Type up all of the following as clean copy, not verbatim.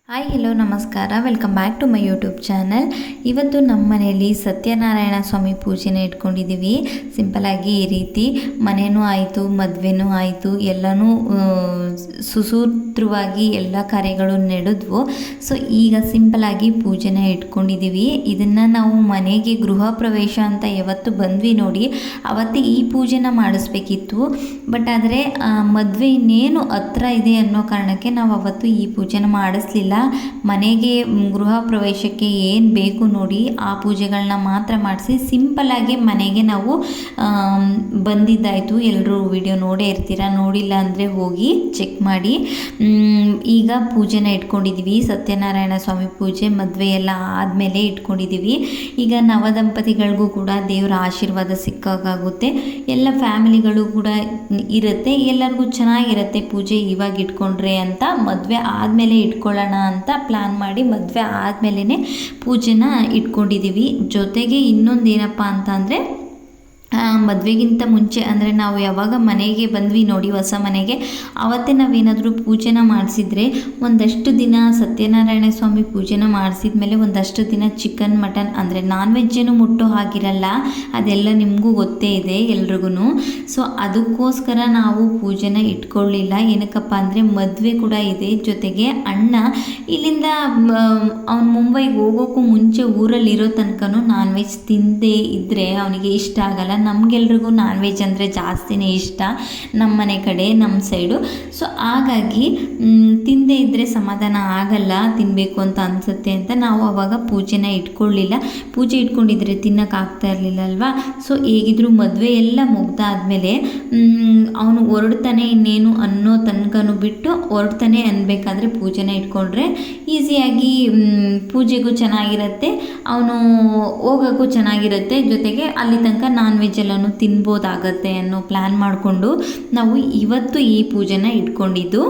Hi hello ನಮಸ್ಕಾರ, welcome back to my YouTube channel. ಇವತ್ತು ನಮ್ಮ ಮನೆಯಲ್ಲಿ ಸತ್ಯನಾರಾಯಣ ಸ್ವಾಮಿ ಪೂಜೆನ ಇಟ್ಕೊಂಡಿದ್ದೀವಿ. ಸಿಂಪಲಾಗಿ ಈ ರೀತಿ ಮನೆಯೂ ಆಯಿತು, ಮದುವೆನೂ ಆಯಿತು, ಎಲ್ಲನೂ ಸುಸೂತ್ರವಾಗಿ ಎಲ್ಲ ಕಾರ್ಯಗಳು ನಡೆದ್ವು. ಸೊ ಈಗ ಸಿಂಪಲಾಗಿ ಪೂಜೆನ ಇಟ್ಕೊಂಡಿದ್ದೀವಿ. ಇದನ್ನು ನಾವು ಮನೆಗೆ ಗೃಹ ಪ್ರವೇಶ ಅಂತ ಯಾವತ್ತು ಬಂದ್ವಿ ನೋಡಿ, ಅವತ್ತೇ ಈ ಪೂಜೆನ ಮಾಡಿಸ್ಬೇಕಿತ್ತು. ಬಟ್ ಆದರೆ ಮದುವೆ ಇನ್ನೇನು ಹತ್ರ ಇದೆ ಅನ್ನೋ ಕಾರಣಕ್ಕೆ ನಾವು ಅವತ್ತು ಈ ಪೂಜೆನ ಮಾಡಿಸ್ಲಿಲ್ಲ. ಮನೆಗೆ ಗೃಹ ಪ್ರವೇಶಕ್ಕೆ ಏನು ಬೇಕು ನೋಡಿ ಆ ಪೂಜೆಗಳನ್ನ ಮಾತ್ರ ಮಾಡಿಸಿ ಸಿಂಪಲ್ಲಾಗಿ ಮನೆಗೆ ನಾವು ಬಂದಿದ್ದಾಯಿತು. ಎಲ್ಲರೂ ವಿಡಿಯೋ ನೋಡೇ ಇರ್ತೀರ, ನೋಡಿಲ್ಲ ಅಂದರೆ ಹೋಗಿ ಚೆಕ್ ಮಾಡಿ. ಈಗ ಪೂಜೆನ ಇಟ್ಕೊಂಡಿದ್ದೀವಿ, ಸತ್ಯನಾರಾಯಣ ಸ್ವಾಮಿ ಪೂಜೆ ಮದುವೆ ಎಲ್ಲ ಆದಮೇಲೆ ಇಟ್ಕೊಂಡಿದ್ದೀವಿ. ಈಗ ನವದಂಪತಿಗಳಿಗೂ ಕೂಡ ದೇವರ ಆಶೀರ್ವಾದ ಸಿಕ್ಕಾಗುತ್ತೆ, ಎಲ್ಲ ಫ್ಯಾಮಿಲಿಗಳು ಕೂಡ ಇರುತ್ತೆ, ಎಲ್ಲರಿಗೂ ಚೆನ್ನಾಗಿರುತ್ತೆ ಪೂಜೆ ಇವಾಗ ಇಟ್ಕೊಂಡ್ರೆ ಅಂತ. ಮದುವೆ ಆದಮೇಲೆ ಇಟ್ಕೊಳ್ಳೋಣ ಅಂತ ಪ್ಲ್ಯಾನ್ ಮಾಡಿ ಮದುವೆ ಆದಮೇಲೆ ಪೂಜೆನ ಇಟ್ಕೊಂಡಿದ್ದೀವಿ. ಜೊತೆಗೆ ಇನ್ನೊಂದೇನಪ್ಪ ಅಂತ ಅಂದರೆ ಮದುವೆಗಿಂತ ಮುಂಚೆ ಅಂದರೆ ನಾವು ಯಾವಾಗ ಮನೆಗೆ ಬಂದ್ವಿ ನೋಡಿ ಹೊಸ ಮನೆಗೆ, ಆವತ್ತೇ ನಾವೇನಾದರೂ ಪೂಜೆನ ಮಾಡಿಸಿದ್ರೆ ಒಂದಷ್ಟು ದಿನ ಸತ್ಯನಾರಾಯಣ ಸ್ವಾಮಿ ಪೂಜೆನ ಮಾಡಿಸಿದ ಮೇಲೆ ಒಂದಷ್ಟು ದಿನ ಚಿಕನ್ ಮಟನ್ ಅಂದರೆ ನಾನ್ ವೆಜ್ಜೇನು ಮುಟ್ಟೋ ಹಾಗಿರಲ್ಲ. ಅದೆಲ್ಲ ನಿಮಗೂ ಗೊತ್ತೇ ಇದೆ ಎಲ್ರಿಗೂ. ಸೊ ಅದಕ್ಕೋಸ್ಕರ ನಾವು ಪೂಜೆನ ಇಟ್ಕೊಳ್ಳಿಲ್ಲ. ಏನಕ್ಕಪ್ಪ ಅಂದರೆ ಮದುವೆ ಕೂಡ ಇದೆ, ಜೊತೆಗೆ ಅಣ್ಣ ಇಲ್ಲಿಂದ ಅವ್ನು ಮುಂಬೈಗೆ ಹೋಗೋಕ್ಕೂ ಮುಂಚೆ ಊರಲ್ಲಿರೋ ತನಕನೂ ನಾನ್ ವೆಜ್ ತಿಂದೇ ಇದ್ದರೆ ಅವನಿಗೆ ಇಷ್ಟ ಆಗಲ್ಲ. ನಮಗೆಲ್ರಿಗೂ ನಾನ್ ವೆಜ್ ಅಂದರೆ ಜಾಸ್ತಿನೇ ಇಷ್ಟ ನಮ್ಮ ಮನೆ ಕಡೆ, ನಮ್ಮ ಸೈಡು. ಸೊ ಹಾಗಾಗಿ ತಿಂದೇ ಇದ್ದರೆ ಸಮಾಧಾನ ಆಗಲ್ಲ, ತಿನ್ನಬೇಕು ಅಂತ ಅನಿಸುತ್ತೆ ಅಂತ ನಾವು ಅವಾಗ ಪೂಜೆನ ಇಟ್ಕೊಳ್ಳಿಲ್ಲ. ಪೂಜೆ ಇಟ್ಕೊಂಡಿದ್ರೆ ತಿನ್ನೋಕ್ಕಾಗ್ತಾ ಇರಲಿಲ್ಲ ಅಲ್ವಾ. ಸೊ ಹೇಗಿದ್ರು ಮದುವೆ ಎಲ್ಲ ಮುಗ್ದಾದ್ಮೇಲೆ ಅವನು ಹೊರಡ್ತಾನೆ ಇನ್ನೇನು ಅನ್ನೋ ತನಕನೂ ಬಿಟ್ಟು ಹೊರಡ್ತಾನೆ ಅನ್ಬೇಕಾದ್ರೆ ಪೂಜೆನ ಇಟ್ಕೊಂಡ್ರೆ ಈಸಿಯಾಗಿ ಪೂಜೆಗೂ ಚೆನ್ನಾಗಿರುತ್ತೆ, ಅವನು ಹೋಗೋಕ್ಕೂ ಚೆನ್ನಾಗಿರುತ್ತೆ, ಜೊತೆಗೆ ಅಲ್ಲಿ ತನಕ ನಾನ್ ವೆಜ್ ಎಲ್ಲನೂ ತಿನ್ಬೋದಾಗತ್ತೆ ಅನ್ನೋ ಪ್ಲ್ಯಾನ್ ಮಾಡಿಕೊಂಡು ನಾವು ಇವತ್ತು ಈ ಪೂಜೆನ ಇಟ್ಕೊಂಡಿದ್ದು.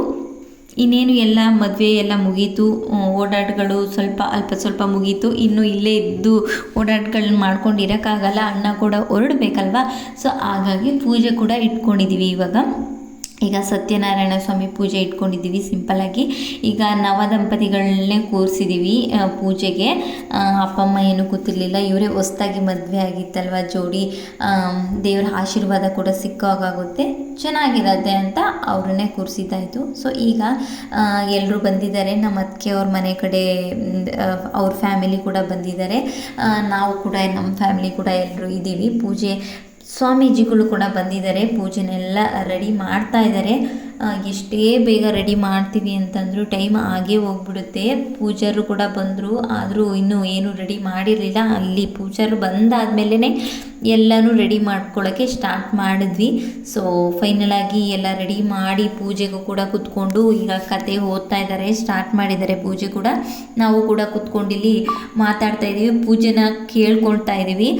ಇನ್ನೇನು ಎಲ್ಲ ಮದುವೆ ಎಲ್ಲ ಮುಗೀತು, ಓಡಾಟಗಳು ಅಲ್ಪ ಸ್ವಲ್ಪ ಮುಗೀತು. ಇನ್ನು ಇಲ್ಲೇ ಇದ್ದು ಓಡಾಟಗಳನ್ನ ಮಾಡ್ಕೊಂಡಿರೋಕ್ಕಾಗಲ್ಲ, ಅಣ್ಣ ಕೂಡ ಹೊರಡಬೇಕಲ್ವ. ಸೊ ಹಾಗಾಗಿ ಪೂಜೆ ಕೂಡ ಇಟ್ಕೊಂಡಿದ್ದೀವಿ ಇವಾಗ. ಈಗ ಸತ್ಯನಾರಾಯಣ ಸ್ವಾಮಿ ಪೂಜೆ ಇಟ್ಕೊಂಡಿದ್ದೀವಿ ಸಿಂಪಲ್ಲಾಗಿ. ಈಗ ನವದಂಪತಿಗಳನ್ನೇ ಕೂರಿಸಿದ್ದೀವಿ ಪೂಜೆಗೆ. ಅಪ್ಪ ಅಮ್ಮ ಏನೂ ಕೂತಿರ್ಲಿಲ್ಲ, ಇವರೇ ಹೊಸ್ದಾಗಿ ಮದುವೆ ಆಗಿತ್ತಲ್ವ ಜೋಡಿ, ದೇವರ ಆಶೀರ್ವಾದ ಕೂಡ ಸಿಕ್ಕಾಗುತ್ತೆ, ಚೆನ್ನಾಗಿರತ್ತೆ ಅಂತ ಅವ್ರನ್ನೇ ಕೂರಿಸಿದ್ದಾಯಿತು. ಸೊ ಈಗ ಎಲ್ಲರೂ ಬಂದಿದ್ದಾರೆ, ನಮ್ಮ ಅತ್ತಿಗೆ ಅವ್ರ ಮನೆ ಕಡೆ ಅವ್ರ ಫ್ಯಾಮಿಲಿ ಕೂಡ ಬಂದಿದ್ದಾರೆ, ನಾವು ಕೂಡ ನಮ್ಮ ಫ್ಯಾಮಿಲಿ ಕೂಡ ಎಲ್ಲರೂ ಇದ್ದೀವಿ. ಪೂಜೆ ಸ್ವಾಮೀಜಿಗಳು ಕೂಡ ಬಂದಿದ್ದಾರೆ, ಪೂಜೆನೆಲ್ಲ ರೆಡಿ ಮಾಡ್ತಾ ಇದ್ದಾರೆ. ಎಷ್ಟೇ ಬೇಗ ರೆಡಿ ಮಾಡ್ತೀವಿ ಅಂತಂದರೂ ಟೈಮ್ ಆಗೇ ಹೋಗ್ಬಿಡುತ್ತೆ. ಪೂಜಾರು ಕೂಡ ಬಂದರು, ಆದರೂ ಇನ್ನೂ ಏನೂ ರೆಡಿ ಮಾಡಿರಲಿಲ್ಲ. ಅಲ್ಲಿ ಪೂಜಾರು ಬಂದಾದಮೇಲೆ ಎಲ್ಲನೂ ರೆಡಿ ಮಾಡ್ಕೊಳ್ಳೋಕ್ಕೆ ಸ್ಟಾರ್ಟ್ ಮಾಡಿದ್ವಿ. ಸೊ ಫೈನಲಾಗಿ ಎಲ್ಲ ರೆಡಿ ಮಾಡಿ ಪೂಜೆಗೂ ಕೂಡ ಕೂತ್ಕೊಂಡು ಈಗ ಕತೆ ಓದ್ತಾ ಇದ್ದಾರೆ, ಸ್ಟಾರ್ಟ್ ಮಾಡಿದ್ದಾರೆ ಪೂಜೆ ಕೂಡ. ನಾವು ಕೂಡ ಕೂತ್ಕೊಂಡಿಲ್ಲಿ ಮಾತಾಡ್ತಾ ಇದ್ದೀವಿ, ಪೂಜೆನ ಕೇಳ್ಕೊಳ್ತಾ ಇದ್ದೀವಿ.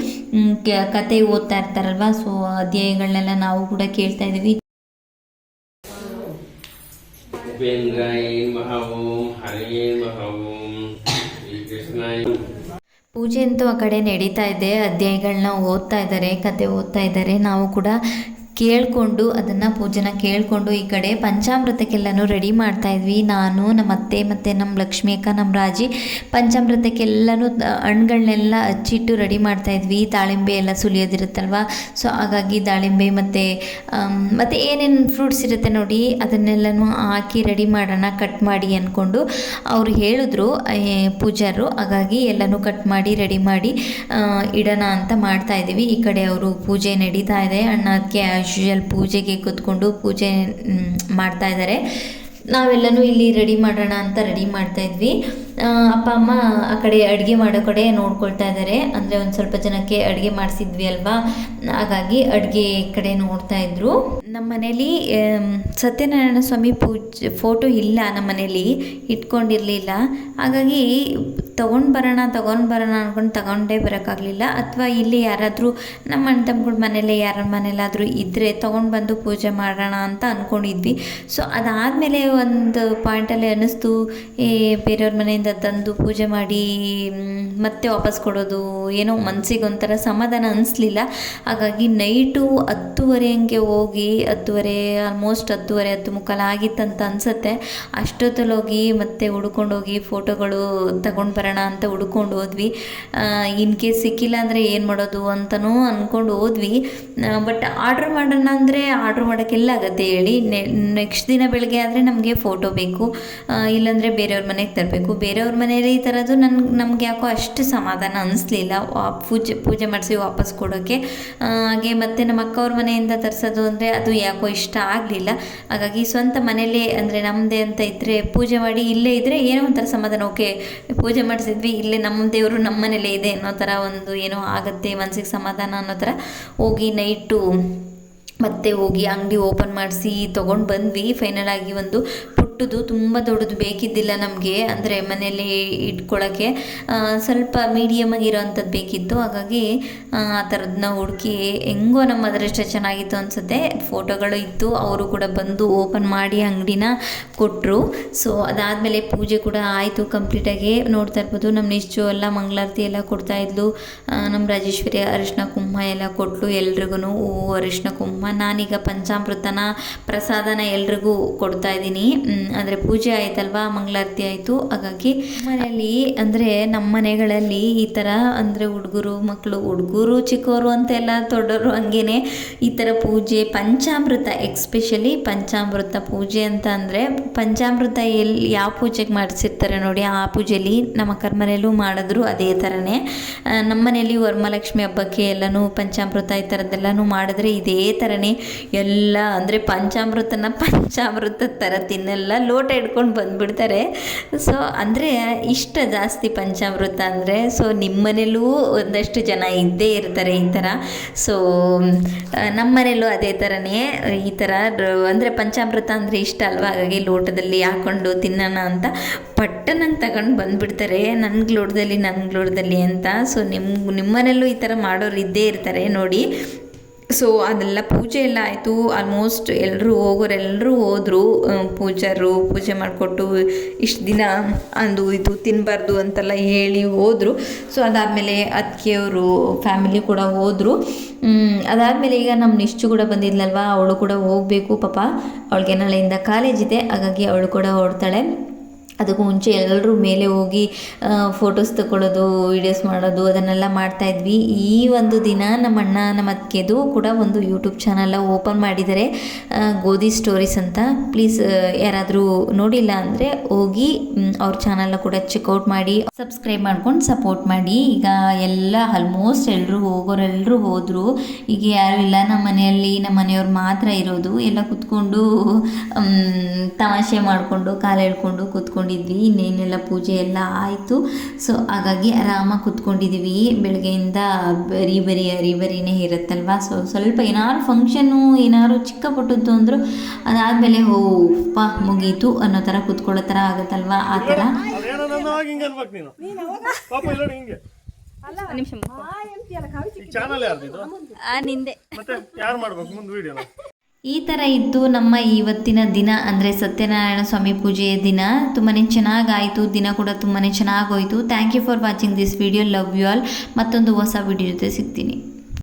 ಕತೆ ಓದ್ತಾ ಇರ್ತಾರಲ್ವ, ಸೊ ಅಧ್ಯಾಯಗಳನ್ನೆಲ್ಲ ನಾವು ಕೂಡ ಕೇಳ್ತಾ ಇದ್ದೀವಿ. ಪೂಜೆ ಅಂತೂ ಆ ಕಡೆ ನಡೀತಾ ಇದೆ, ಅಧ್ಯಾಯಗಳನ್ನ ಓದ್ತಾ ಇದ್ದಾರೆ, ಕತೆ ಓದ್ತಾ ಇದ್ದಾರೆ. ನಾವು ಕೂಡ ಕೇಳಿಕೊಂಡು ಅದನ್ನು ಪೂಜೆನ ಕೇಳಿಕೊಂಡು ಈ ಕಡೆ ಪಂಚಾಮೃತಕ್ಕೆಲ್ಲನೂ ರೆಡಿ ಮಾಡ್ತಾಯಿದ್ವಿ. ನಾನು ನಮ್ಮ ಅತ್ತೆ ಮತ್ತು ನಮ್ಮ ಲಕ್ಷ್ಮಿ ಅಕ್ಕ, ನಮ್ಮ ರಾಜಿ ಪಂಚಾಮೃತಕ್ಕೆಲ್ಲನೂ ಹಣ್ಣುಗಳನ್ನೆಲ್ಲ ಹಚ್ಚಿಟ್ಟು ರೆಡಿ ಮಾಡ್ತಾಯಿದ್ವಿ. ದಾಳಿಂಬೆ ಎಲ್ಲ ಸುಲಿಯೋದಿರುತ್ತಲ್ವ, ಸೊ ಹಾಗಾಗಿ ದಾಳಿಂಬೆ ಮತ್ತು ಏನೇನು ಫ್ರೂಟ್ಸ್ ಇರುತ್ತೆ ನೋಡಿ ಅದನ್ನೆಲ್ಲನೂ ಹಾಕಿ ರೆಡಿ ಮಾಡೋಣ, ಕಟ್ ಮಾಡಿ ಅಂದ್ಕೊಂಡು ಅವರು ಹೇಳಿದ್ರು ಪೂಜಾರು. ಹಾಗಾಗಿ ಎಲ್ಲನೂ ಕಟ್ ಮಾಡಿ ರೆಡಿ ಮಾಡಿ ಇಡೋಣ ಅಂತ ಮಾಡ್ತಾಯಿದ್ದೀವಿ. ಈ ಕಡೆ ಅವರು ಪೂಜೆ ನಡೀತಾ ಇದೆ, ಅಣ್ಣಕ್ಕೆ ಯೂಶುವಲ್ ಪೂಜೆಗೆ ಕೂತ್ಕೊಂಡು ಪೂಜೆ ಮಾಡ್ತಾ ಇದ್ದಾರೆ. ನಾವೆಲ್ಲನೂ ಇಲ್ಲಿ ರೆಡಿ ಮಾಡೋಣ ಅಂತ ರೆಡಿ ಮಾಡ್ತಾಯಿದ್ವಿ. ಅಪ್ಪ ಅಮ್ಮ ಆ ಕಡೆ ಅಡುಗೆ ಮಾಡೋ ಕಡೆ ನೋಡ್ಕೊಳ್ತಾ ಇದ್ದಾರೆ, ಅಂದರೆ ಒಂದು ಸ್ವಲ್ಪ ಜನಕ್ಕೆ ಅಡುಗೆ ಮಾಡಿಸಿದ್ವಿ ಅಲ್ವಾ, ಹಾಗಾಗಿ ಅಡುಗೆ ಕಡೆ ನೋಡ್ತಾ ಇದ್ರು. ನಮ್ಮ ಮನೇಲಿ ಸತ್ಯನಾರಾಯಣ ಸ್ವಾಮಿ ಫೋಟೋ ಇಲ್ಲ, ನಮ್ಮ ಮನೇಲಿ ಇಟ್ಕೊಂಡಿರಲಿಲ್ಲ. ಹಾಗಾಗಿ ತೊಗೊಂಡು ಬರೋಣ ಅಂದ್ಕೊಂಡು ತಗೊಂಡೇ ಬರೋಕ್ಕಾಗಲಿಲ್ಲ. ಅಥವಾ ಇಲ್ಲಿ ಯಾರಾದರೂ ನಮ್ಮ ಅಣ್ಣ ತಮ್ಮಗಳ ಮನೇಲೆ ಯಾರ ಮನೇಲಾದರೂ ಇದ್ದರೆ ತೊಗೊಂಡು ಬಂದು ಪೂಜೆ ಮಾಡೋಣ ಅಂತ ಅಂದ್ಕೊಂಡಿದ್ವಿ. ಸೊ ಅದಾದಮೇಲೆ ಒಂದು ಪಾಯಿಂಟಲ್ಲಿ ಅನ್ನಿಸ್ತು, ಬೇರೆಯವ್ರ ಮನೆಯಿಂದ ತಂದು ಪೂಜೆ ಮಾಡಿ ಮತ್ತೆ ವಾಪಸ್ ಕೊಡೋದು ಏನೋ ಮನಸ್ಸಿಗೆ ಒಂಥರ ಸಮಾಧಾನ ಅನಿಸ್ಲಿಲ್ಲ. ಹಾಗಾಗಿ ನೈಟು 10:30 ಹಂಗೆ ಹೋಗಿ 10:30 ಆಲ್ಮೋಸ್ಟ್ 10:30 10:45 ಆಗಿತ್ತಂತ ಅನಿಸುತ್ತೆ. ಅಷ್ಟೊತ್ತಲ್ಲಿ ಹೋಗಿ ಮತ್ತೆ ಹುಡ್ಕೊಂಡೋಗಿ ಫೋಟೋಗಳು ತಗೊಂಡು ಬರೋಣ ಅಂತ ಹುಡ್ಕೊಂಡು ಹೋದ್ವಿ. ಇನ್ ಕೇಸ್ ಸಿಕ್ಕಿಲ್ಲ ಅಂದರೆ ಏನು ಮಾಡೋದು ಅಂತಲೂ ಅಂದ್ಕೊಂಡು ಹೋದ್ವಿ. ಬಟ್ ಆರ್ಡ್ರ್ ಮಾಡೋಣ ಅಂದರೆ ಆರ್ಡ್ರ್ ಮಾಡೋಕ್ಕೆಲ್ಲ ಆಗುತ್ತೆ ಹೇಳಿ. ನೆಕ್ಸ್ಟ್ ದಿನ ಬೆಳಗ್ಗೆ ಆದರೆ ನಮಗೆ ಫೋಟೋ ಬೇಕು, ಇಲ್ಲಾಂದರೆ ಬೇರೆಯವ್ರ ಮನೆಗೆ ತರಬೇಕು. ಬೇರೆಯವ್ರ ಮನೆಯಲ್ಲಿ ಈ ಥರದ್ದು ನಮ್ಗೆ ಯಾಕೋ ಅಷ್ಟು ಸಮಾಧಾನ ಅನ್ನಿಸ್ಲಿಲ್ಲ ಪೂಜೆ ಮಾಡಿಸಿ ವಾಪಸ್ ಕೊಡೋಕ್ಕೆ. ಹಾಗೆ ಮತ್ತು ನಮ್ಮ ಅಕ್ಕವ್ರ ಮನೆಯಿಂದ ತರಿಸೋದು ಅಂದರೆ ಅದು ಯಾಕೋ ಇಷ್ಟ ಆಗಲಿಲ್ಲ. ಹಾಗಾಗಿ ಸ್ವಂತ ಮನೇಲಿ ಅಂದರೆ ನಮ್ಮದೇ ಅಂತ ಇದ್ದರೆ ಪೂಜೆ ಮಾಡಿ ಇಲ್ಲೇ ಇದ್ದರೆ ಏನೋ ಒಂಥರ ಸಮಾಧಾನ. ಓಕೆ, ಪೂಜೆ ಮಾಡಿಸಿದ್ವಿ, ಇಲ್ಲೇ ನಮ್ಮ ದೇವರು ನಮ್ಮ ಮನೇಲೇ ಇದೆ ಅನ್ನೋ ಥರ ಒಂದು ಏನೋ ಆಗುತ್ತೆ, ಮನಸ್ಸಿಗೆ ಸಮಾಧಾನ ಅನ್ನೋ ಥರ ಹೋಗಿ ನೈಟು ಮತ್ತೆ ಹೋಗಿ ಅಂಗಡಿ ಓಪನ್ ಮಾಡಿಸಿ ತೊಗೊಂಡು ಬಂದ್ವಿ. ಫೈನಲ್ ಆಗಿ ಒಂದು ಪುಟ್ಟದು, ತುಂಬ ದೊಡ್ಡದು ಬೇಕಿದ್ದಿಲ್ಲ ನಮಗೆ, ಅಂದರೆ ಮನೆಯಲ್ಲಿ ಇಟ್ಕೊಳ್ಳೋಕ್ಕೆ ಸ್ವಲ್ಪ ಮೀಡಿಯಮ್ ಆಗಿರೋವಂಥದ್ದು ಬೇಕಿತ್ತು. ಹಾಗಾಗಿ ಆ ಥರದನ್ನ ಹುಡುಕಿ ಹೆಂಗೋ ನಮ್ಮ ಅದರಷ್ಟೇ ಚೆನ್ನಾಗಿತ್ತು ಅನಿಸುತ್ತೆ. ಫೋಟೋಗಳು ಇತ್ತು, ಅವರು ಕೂಡ ಬಂದು ಓಪನ್ ಮಾಡಿ ಅಂಗಡಿನ ಕೊಟ್ಟರು. ಸೊ ಅದಾದಮೇಲೆ ಪೂಜೆ ಕೂಡ ಆಯಿತು ಕಂಪ್ಲೀಟಾಗಿ. ನೋಡ್ತಾ ಇರ್ಬೋದು ನಮ್ಮ ನಿಶ್ಚು ಎಲ್ಲ ಮಂಗಳಾರತಿ ಎಲ್ಲ ಕೊಡ್ತಾಯಿದ್ಲು. ನಮ್ಮ ರಾಜೇಶ್ವರಿ ಅರಿಶಿನ ಕುಂಕುಮ ಎಲ್ಲ ಕೊಟ್ಟಳು ಎಲ್ರಿಗೂ, ಹೂವು ಅರಿಶಿನ ಕುಂಕುಮ. ನಾನೀಗ ಪಂಚಾಮೃತನ ಪ್ರಸಾದನ ಎಲ್ರಿಗೂ ಕೊಡ್ತಾಯಿದ್ದೀನಿ. ಅಂದರೆ ಪೂಜೆ ಆಯ್ತಲ್ವಾ, ಮಂಗಳಾರತಿ ಆಯಿತು. ಹಾಗಾಗಿ ಮನೆಯಲ್ಲಿ ಅಂದರೆ ನಮ್ಮ ಮನೆಗಳಲ್ಲಿ ಈ ಥರ ಅಂದರೆ ಹುಡುಗರು ಚಿಕ್ಕವರು ಅಂತೆಲ್ಲ ದೊಡ್ಡವರು ಹಂಗೇನೆ ಈ ಥರ ಪೂಜೆ ಪಂಚಾಮೃತ, ಎಕ್ಸ್ಪೆಷಲಿ ಪಂಚಾಮೃತ ಪೂಜೆ ಅಂತ ಅಂದರೆ ಪಂಚಾಮೃತ ಯಾವ ಪೂಜೆಗೆ ಮಾಡಿಸಿರ್ತಾರೆ ನೋಡಿ, ಆ ಪೂಜೆಯಲ್ಲಿ ನಮ್ಮ ಅಕ್ಕರ ಮನೆಯಲ್ಲೂ ಮಾಡಿದ್ರು ಅದೇ ಥರನೇ. ನಮ್ಮ ಮನೆಯಲ್ಲಿ ವರಮಹಾಲಕ್ಷ್ಮಿ ಹಬ್ಬಕ್ಕೆ ಎಲ್ಲನೂ ಪಂಚಾಮೃತ ಈ ಥರದ್ದೆಲ್ಲನೂ ಮಾಡಿದ್ರೆ ಇದೇ ಥರನೇ ಎಲ್ಲ ಅಂದರೆ ಪಂಚಾಮೃತ ಥರ ತಿನ್ನೆಲ್ಲ ಲೋಟ ಇಟ್ಕೊಂಡು ಬಂದುಬಿಡ್ತಾರೆ. ಸೊ ಅಂದರೆ ಇಷ್ಟ ಜಾಸ್ತಿ ಪಂಚಾಮೃತ ಅಂದರೆ. ಸೊ ನಿಮ್ಮ ಮನೇಲೂ ಒಂದಷ್ಟು ಜನ ಇದ್ದೇ ಇರ್ತಾರೆ ಈ ಥರ. ಸೊ ನಮ್ಮ ಮನೇಲೂ ಅದೇ ಥರನೇ ಈ ಥರ ಅಂದರೆ ಪಂಚಾಮೃತ ಅಂದರೆ ಇಷ್ಟ ಅಲ್ವಾ, ಹಾಗಾಗಿ ಲೋಟದಲ್ಲಿ ಹಾಕ್ಕೊಂಡು ತಿನ್ನೋಣ ಅಂತ ಪಟ್ಟನಂಗೆ ತಗೊಂಡು ಬಂದುಬಿಡ್ತಾರೆ, ನನಗೆ ಲೋಟದಲ್ಲಿ ಅಂತ. ಸೊ ನಿಮ್ಮ ಮನೇಲೂ ಈ ಥರ ಮಾಡೋರು ಇದ್ದೇ ಇರ್ತಾರೆ ನೋಡಿ. ಸೊ ಅದೆಲ್ಲ ಪೂಜೆ ಎಲ್ಲ ಆಯಿತು. ಆಲ್ಮೋಸ್ಟ್ ಹೋಗೋರೆಲ್ಲರೂ ಹೋದರು. ಪೂಜಾರು ಪೂಜೆ ಮಾಡಿಕೊಟ್ಟು ಇಷ್ಟು ದಿನ ಅಂದು ಇದು ತಿನ್ನಬಾರ್ದು ಅಂತೆಲ್ಲ ಹೇಳಿ ಹೋದರು. ಸೊ ಅದಾದಮೇಲೆ ಅತ್ತಿಗೆಯವರು ಫ್ಯಾಮಿಲಿ ಕೂಡ ಹೋದರು. ಅದಾದಮೇಲೆ ಈಗ ನಮ್ಮ ನಿಶ್ಚು ಕೂಡ ಬಂದಿದ್ಲಲ್ವ, ಅವಳು ಕೂಡ ಹೋಗಬೇಕು ಪಾಪ, ಅವಳಿಗೆ ನಾಳೆಯಿಂದ ಕಾಲೇಜ್ ಇದೆ. ಹಾಗಾಗಿ ಅವಳು ಕೂಡ ಹೊರಡ್ತಾಳೆ. ಅದಕ್ಕೂ ಮುಂಚೆ ಎಲ್ಲರೂ ಮೇಲೆ ಹೋಗಿ ಫೋಟೋಸ್ ತಗೊಳ್ಳೋದು, ವೀಡಿಯೋಸ್ ಮಾಡೋದು ಅದನ್ನೆಲ್ಲ ಮಾಡ್ತಾಯಿದ್ವಿ. ಈ ಒಂದು ದಿನ ನಮ್ಮ ಅಣ್ಣ ನಮ್ಮ ಅತ್ತಿಗೆದು ಕೂಡ ಒಂದು ಯೂಟ್ಯೂಬ್ ಚಾನಲ್ ಓಪನ್ ಮಾಡಿದ್ದಾರೆ, ಗೋಧಿ ಸ್ಟೋರೀಸ್ ಅಂತ. ಪ್ಲೀಸ್ ಯಾರಾದರೂ ನೋಡಿಲ್ಲ ಅಂದರೆ ಹೋಗಿ ಅವ್ರ ಚಾನಲ್ನ ಕೂಡ ಚೆಕ್ಔಟ್ ಮಾಡಿ, ಸಬ್ಸ್ಕ್ರೈಬ್ ಮಾಡ್ಕೊಂಡು ಸಪೋರ್ಟ್ ಮಾಡಿ. ಈಗ ಎಲ್ಲ ಆಲ್ಮೋಸ್ಟ್ ಹೋಗೋರೆಲ್ಲರೂ ಹೋದರು. ಈಗ ಯಾರೂ ಇಲ್ಲ, ನಮ್ಮ ಮನೆಯವ್ರು ಮಾತ್ರ ಇರೋದು. ಎಲ್ಲ ಕೂತ್ಕೊಂಡು ತಮಾಷೆ ಮಾಡಿಕೊಂಡು ಕಾಲು ಎಳ್ಕೊಂಡು ಕೂತ್ಕೊಂಡಿದ್ವಿ. ಇನ್ನೇನೆಲ್ಲ ಪೂಜೆ ಎಲ್ಲ ಆಯಿತು. ಸೊ ಹಾಗಾಗಿ ಆರಾಮಾಗಿ ಕೂತ್ಕೊಂಡಿದ್ದೀವಿ. ಬೆಳಗ್ಗೆಯಿಂದ ಬರೀನೇ ಇರುತ್ತಲ್ವ. ಸೊ ಸ್ವಲ್ಪ ಏನಾದ್ರು ಫಂಕ್ಷನ್ನು ಏನಾದ್ರು ಚಿಕ್ಕ ಪುಟ್ಟದ್ದು ಅಂದರು ಅದಾದಮೇಲೆ ಮುಗೀತು ಅನ್ನೋ ಥರ ಕೂತ್ಕೊಳ್ಳೋ ಥರ ಆಗುತ್ತಲ್ವ, ಆ ಥರ. ಈ ಥರ ಇತ್ತು ನಮ್ಮ ಇವತ್ತಿನ ದಿನ, ಅಂದರೆ ಸತ್ಯನಾರಾಯಣ ಸ್ವಾಮಿ ಪೂಜೆಯ ದಿನ. ತುಂಬಾ ಚೆನ್ನಾಗಾಯಿತು, ದಿನ ಕೂಡ ತುಂಬಾ ಚೆನ್ನಾಗೋಯಿತು. Thank you for watching this video. Love you all. ಮತ್ತೊಂದು ಹೊಸ ವಿಡಿಯೋ ಜೊತೆ ಸಿಗ್ತೀನಿ.